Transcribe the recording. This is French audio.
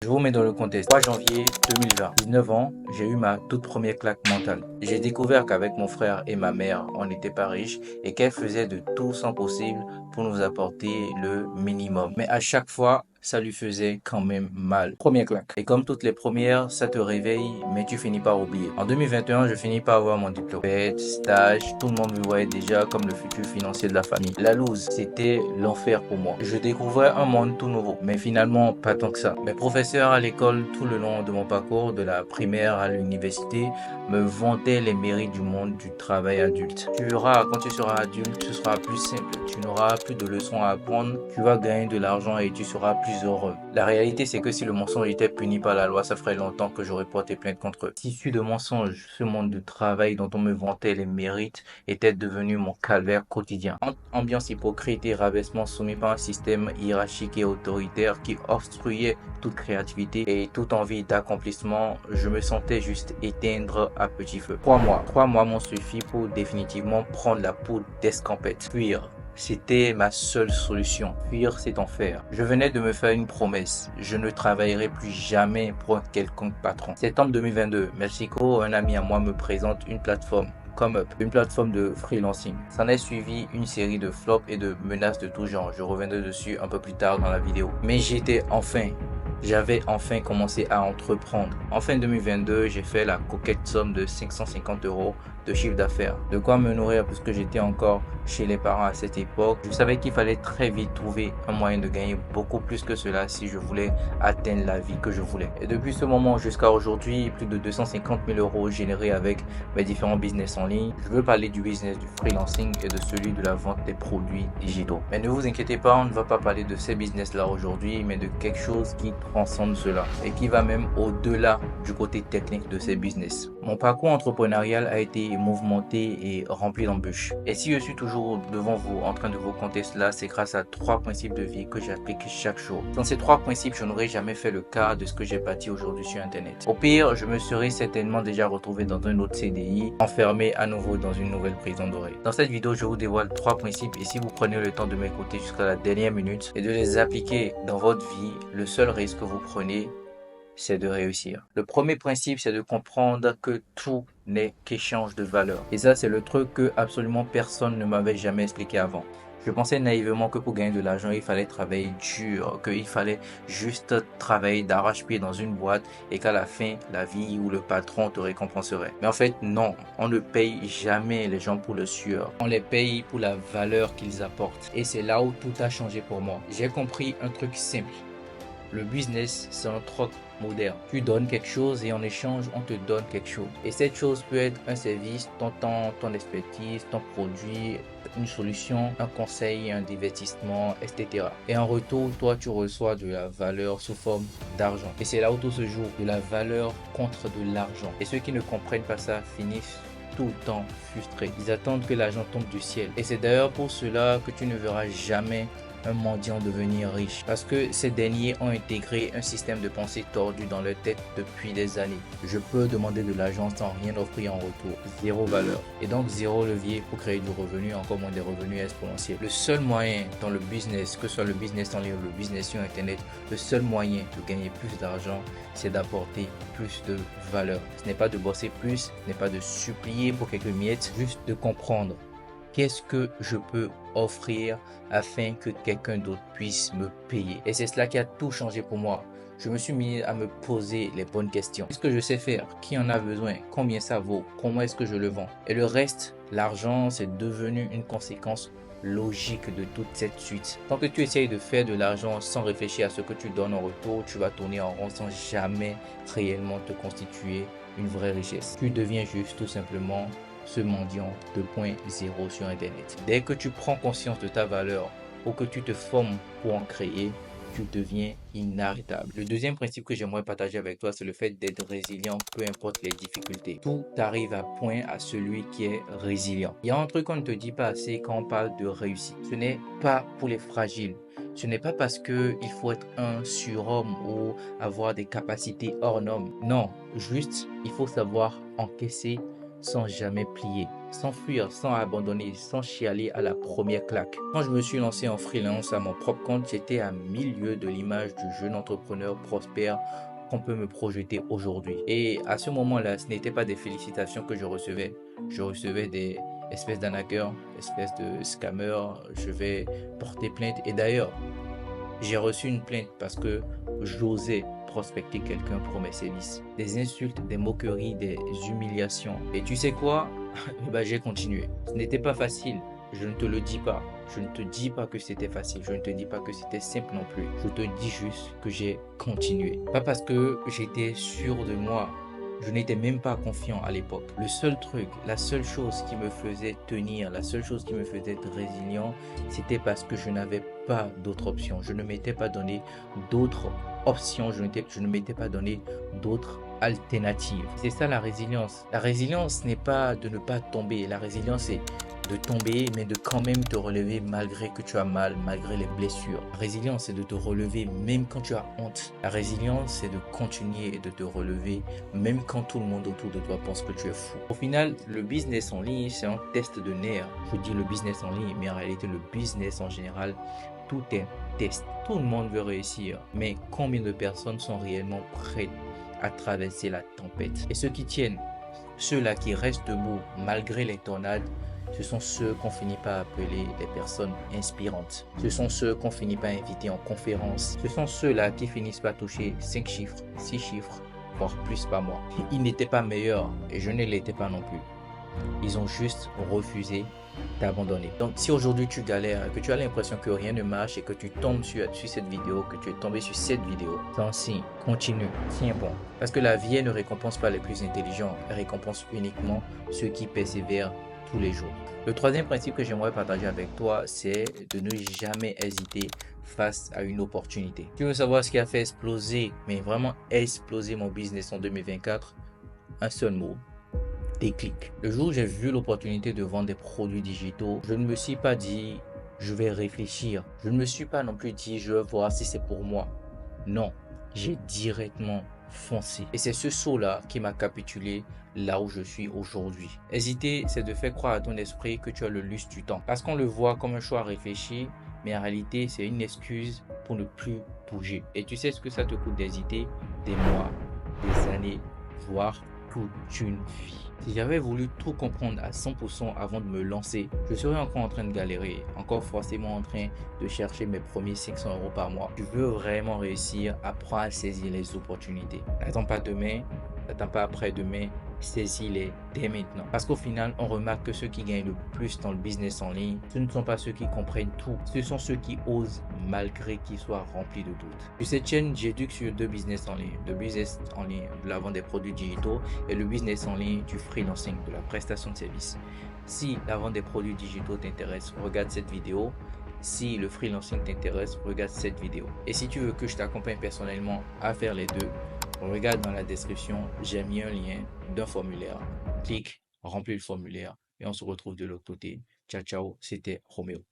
vous mets dans le contexte. 3 janvier 2020, 19 ans, j'ai eu ma toute première claque mentale. J'ai découvert qu'avec mon frère et ma mère, on n'était pas riches et qu'elle faisait de tout son possible pour nous apporter le minimum. Mais à chaque fois, ça lui faisait quand même mal. Première claque. Et comme toutes les premières, ça te réveille, mais tu finis par oublier. En 2021, je finis par avoir mon diplôme. Fête, stage, tout le monde me voyait déjà comme le futur financier de la famille. La loose, c'était l'enfer pour moi. Je découvrais un monde tout nouveau, mais finalement, pas tant que ça. Mes professeurs à l'école, tout le long de mon parcours, de la primaire à l'université, me vantaient les mérites du monde du travail adulte. Tu verras, quand tu seras adulte, ce sera plus simple. Tu n'auras plus de leçons à apprendre, tu vas gagner de l'argent et tu seras plus heureux. La réalité, c'est que si le mensonge était puni par la loi, ça ferait longtemps que j'aurais porté plainte contre eux. Tissu de mensonges, ce monde de travail dont on me vantait les mérites était devenu mon calvaire quotidien. Ambiance hypocrite et rabaissement soumis par un système hiérarchique et autoritaire qui obstruait toute créativité et toute envie d'accomplissement, je me sentais juste éteindre à petit feu. 3 mois m'ont suffi pour définitivement prendre la peau d'escampette. Fuir. C'était ma seule solution. Fuir, c'est en faire. Je venais de me faire une promesse. Je ne travaillerai plus jamais pour un quelconque patron. Septembre 2022, Mexico, un ami à moi me présente une plateforme. ComeUp, une plateforme de freelancing. S'en est suivi une série de flops et de menaces de tout genre. Je reviendrai dessus un peu plus tard dans la vidéo. Mais j'avais enfin commencé à entreprendre. En fin 2022, j'ai fait la coquette somme de 550 € de chiffre d'affaires. De quoi me nourrir puisque j'étais encore chez les parents à cette époque. Je savais qu'il fallait très vite trouver un moyen de gagner beaucoup plus que cela si je voulais atteindre la vie que je voulais. Et depuis ce moment jusqu'à aujourd'hui, plus de 250 000 € générés avec mes différents business en ligne. Je veux parler du business du freelancing et de celui de la vente des produits digitaux. Mais ne vous inquiétez pas, on ne va pas parler de ces business-là aujourd'hui, mais de quelque chose qui transcende cela et qui va même au-delà du côté technique de ces business. Mon parcours entrepreneurial a été mouvementé et rempli d'embûches. Et si je suis toujours devant vous en train de vous conter cela, c'est grâce à 3 principes de vie que j'applique chaque jour. Dans ces 3 principes, je n'aurais jamais fait le cas de ce que j'ai bâti aujourd'hui sur Internet. Au pire, je me serais certainement déjà retrouvé dans un autre CDI, enfermé à nouveau dans une nouvelle prison dorée. Dans cette vidéo, je vous dévoile 3 principes et si vous prenez le temps de m'écouter jusqu'à la dernière minute et de les appliquer dans votre vie, le seul risque que vous prenez, c'est de réussir. Le premier principe, c'est de comprendre que tout n'est qu'échange de valeur. Et ça, c'est le truc que absolument personne ne m'avait jamais expliqué avant. Je pensais naïvement que pour gagner de l'argent, il fallait travailler dur, qu'il fallait juste travailler d'arrache-pied dans une boîte et qu'à la fin, la vie ou le patron te récompenserait. Mais en fait, non, on ne paye jamais les gens pour le sueur. On les paye pour la valeur qu'ils apportent. Et c'est là où tout a changé pour moi. J'ai compris un truc simple. Le business, c'est un troc moderne. Tu donnes quelque chose et en échange, on te donne quelque chose. Et cette chose peut être un service, ton temps, ton expertise, ton produit, une solution, un conseil, un divertissement, etc. Et en retour, toi, tu reçois de la valeur sous forme d'argent. Et c'est là où tout se joue, de la valeur contre de l'argent. Et ceux qui ne comprennent pas ça finissent tout le temps frustrés. Ils attendent que l'argent tombe du ciel. Et c'est d'ailleurs pour cela que tu ne verras jamais un mendiant devenir riche parce que ces derniers ont intégré un système de pensée tordu dans leur tête depuis des années. Je peux demander de l'argent sans rien offrir en retour, zéro valeur et donc zéro levier pour créer du revenu, encore moins des revenus exponentiels. Le seul moyen dans le business, que ce soit le business en ligne ou le business sur internet, le seul moyen de gagner plus d'argent, c'est d'apporter plus de valeur. Ce n'est pas de bosser plus, ce n'est pas de supplier pour quelques miettes, juste de comprendre. Qu'est-ce que je peux offrir afin que quelqu'un d'autre puisse me payer? Et c'est cela qui a tout changé pour moi. Je me suis mis à me poser les bonnes questions. Qu'est-ce que je sais faire? Qui en a besoin? Combien ça vaut? Comment est-ce que je le vends? Et le reste, l'argent, c'est devenu une conséquence logique de toute cette suite. Tant que tu essayes de faire de l'argent sans réfléchir à ce que tu donnes en retour, tu vas tourner en rond sans jamais réellement te constituer une vraie richesse. Tu deviens juste tout simplement ce mendiant 2.0 sur Internet. Dès que tu prends conscience de ta valeur ou que tu te formes pour en créer, tu deviens inarrêtable. Le deuxième principe que j'aimerais partager avec toi, c'est le fait d'être résilient, peu importe les difficultés. Tout arrive à point à celui qui est résilient. Il y a un truc qu'on ne te dit pas assez quand on parle de réussite. Ce n'est pas pour les fragiles. Ce n'est pas parce que il faut être un surhomme ou avoir des capacités hors normes. Non, juste, il faut savoir encaisser sans jamais plier, sans fuir, sans abandonner, sans chialer à la première claque. Quand je me suis lancé en freelance à mon propre compte, j'étais à milieu de l'image du jeune entrepreneur prospère qu'on peut me projeter aujourd'hui. Et à ce moment-là, ce n'était pas des félicitations que je recevais. Je recevais des espèces d'arnaqueurs, espèces de scammers. Je vais porter plainte. Et d'ailleurs, j'ai reçu une plainte parce que j'osais prospecter quelqu'un pour mes services. Des insultes, des moqueries, des humiliations. Et tu sais quoi? J'ai continué. Ce n'était pas facile. Je ne te le dis pas. Je ne te dis pas que c'était facile. Je ne te dis pas que c'était simple non plus. Je te dis juste que j'ai continué. Pas parce que j'étais sûr de moi. Je n'étais même pas confiant à l'époque. Le seul truc, la seule chose qui me faisait tenir, la seule chose qui me faisait être résilient, c'était parce que je n'avais pas d'autre option. Je ne m'étais pas donné d'autres options. Je ne m'étais pas donné d'autres alternatives. C'est ça la résilience. La résilience n'est pas de ne pas tomber. La résilience, c'est de tomber, mais de quand même te relever malgré que tu as mal, malgré les blessures. La résilience, c'est de te relever même quand tu as honte. La résilience, c'est de continuer et de te relever même quand tout le monde autour de toi pense que tu es fou. Au final, le business en ligne, c'est un test de nerfs. Je dis le business en ligne, mais en réalité, le business en général, tout est test. Tout le monde veut réussir, mais combien de personnes sont réellement prêtes à traverser la tempête? Et ceux qui tiennent, ceux-là qui restent debout malgré les tornades, ce sont ceux qu'on finit par appeler les personnes inspirantes. Ce sont ceux qu'on finit par inviter en conférence. Ce sont ceux-là qui finissent par toucher 5 chiffres, 6 chiffres, voire plus par mois. Ils n'étaient pas meilleurs et je ne l'étais pas non plus. Ils ont juste refusé d'abandonner. Donc si aujourd'hui tu galères, que tu as l'impression que rien ne marche et que tu tombes sur cette vidéo, que tu es tombé sur cette vidéo, c'est un signe. Continue, tiens bon. Parce que la vie, elle ne récompense pas les plus intelligents, elle récompense uniquement ceux qui persévèrent tous les jours. Le troisième principe que j'aimerais partager avec toi, c'est de ne jamais hésiter face à une opportunité. Tu veux savoir ce qui a fait exploser, mais vraiment exploser mon business en 2024? Un seul mot: déclic. Le jour où j'ai vu l'opportunité de vendre des produits digitaux, je ne me suis pas dit je vais réfléchir. Je ne me suis pas non plus dit je vais voir si c'est pour moi. Non, j'ai directement foncé. Et c'est ce saut-là qui m'a capitulé là où je suis aujourd'hui. Hésiter, c'est de faire croire à ton esprit que tu as le lustre du temps. Parce qu'on le voit comme un choix réfléchi, mais en réalité, c'est une excuse pour ne plus bouger. Et tu sais ce que ça te coûte d'hésiter? Des mois, des années, voire toute une vie. Si j'avais voulu tout comprendre à 100% avant de me lancer, je serais encore en train de galérer, encore forcément en train de chercher mes premiers 500 € par mois. Tu veux vraiment réussir, apprends à saisir les opportunités. N'attends pas demain, n'attends pas après-demain, saisis-les dès maintenant. Parce qu'au final, on remarque que ceux qui gagnent le plus dans le business en ligne, ce ne sont pas ceux qui comprennent tout. Ce sont ceux qui osent malgré qu'ils soient remplis de doutes. Sur cette chaîne, j'éduque sur 2 business en ligne. Le business en ligne de la vente des produits digitaux et le business en ligne du freelancing, de la prestation de services. Si la vente des produits digitaux t'intéresse, regarde cette vidéo. Si le freelancing t'intéresse, regarde cette vidéo. Et si tu veux que je t'accompagne personnellement à faire les deux, regarde dans la description, j'ai mis un lien d'un formulaire. Clique, remplis le formulaire et on se retrouve de l'autre côté. Ciao, ciao, c'était Roméo.